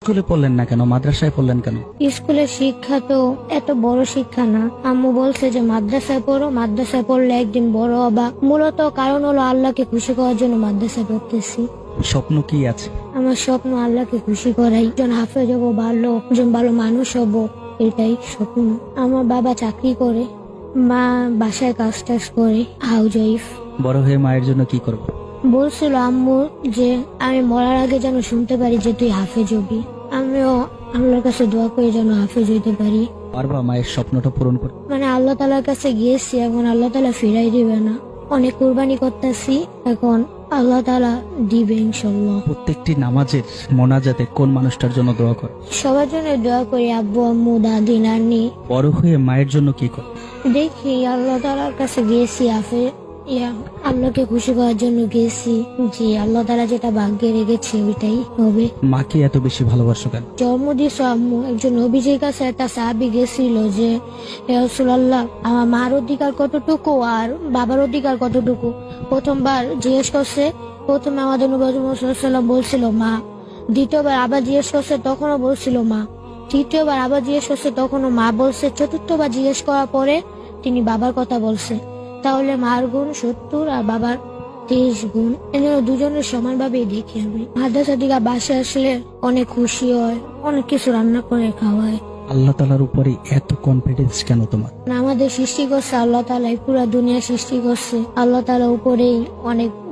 স্কুলে পড়লেন না কেন, মাদ্রাসায় পড়লেন কেন? স্কুলের শিক্ষা তো এত বড় শিক্ষা না। আম্মু বলছে যে মাদ্রাসায় পড়ো, মাদ্রাসায় পড়লে একদিন বড় হবা। মূলত কারণ হলো আল্লাহকে খুশি করার জন্য মাদ্রাসায় পড়তেছি। স্বপ্ন কি আছে? আমার স্বপ্ন আল্লাহকে খুশি করাই, একজন হাফেজ হবো, একজন ভালো মানুষ হব, এটাই স্বপ্ন। আমার বাবা চাকরি করে, মা বাসায় কাজ টাজ করে, হাউস ওয়াইফ। বড় হয়ে মায়ের জন্য কি করব? বলছিল আম্মু যে আমি মরার আগে যেন শুনতে পারি যে তুই হাফেজ হবি। আমিও আল্লাহর কাছে দোয়া করে যেন হাফেজ হইতে পারি। পারবা মায়ের স্বপ্নটা পূরণ করতে? মানে আল্লাহ তালার কাছে গিয়েছি, এখন আল্লাহ তালা ফিরাই দিবে না। অনেক কুরবানি করতেছি, এখন আল্লাহ তালা দিবে ইনশাল্লাহ। প্রত্যেকটি নামাজের মোনাজাতে কোন মানুষটার জন্য দোয়া করে? সবার জন্য দোয়া করি, আব্বু আম্মু দাদি নানি। বড় হয়ে মায়ের জন্য কি করে? দেখি আল্লাহ তালার কাছে গিয়েছি, আল্লাহকে খুশি করার জন্য গেছি, যে আল্লাহ তালা যেটা ভাগ্যে রেখেছে ওইটাই হবে। মাকে এত বেশি ভালোবাসো কেন? জন্ম দিয়েছ আম্মু, একজন নবীজির কাছে একটা সাহাবী গেছিল যে হে রাসূলুল্লাহ, আমার মার অধিকার কতটুকু আর বাবার অধিকার কতটুকু। প্রথমবার জিজ্ঞেস করছে, প্রথমে আমাদের নবী মুহাম্মদ সাল্লাল্লাহু আলাইহি ওয়াসাল্লাম বলছিল মা, দ্বিতীয়বার আবার জিজ্ঞেস করছে তখনও বলছিল মা, তৃতীয়বার আবার জিজ্ঞেস করছে তখনও মা বলছে, চতুর্থবার জিজ্ঞেস করার পরে তিনি বাবার কথা বলছে। তাহলে মার গুণ 70 আর বাবার 23 গুণ। এজন্য দুজনের সমানভাবেই দেখি আমি। মাদ্রাসা থেকে বাসায় আসলে অনেক খুশি হয়, অনেক কিছু রান্না করে খাওয়ায়। আল্লাহ তাআলার উপরে এত কনফিডেন্স কেন তোমার? আমাদের সৃষ্টি করছে আল্লাহ তাআলাই, পুরা দুনিয়া সৃষ্টি করছে আল্লাহ তাআলা, উপরেই অনেক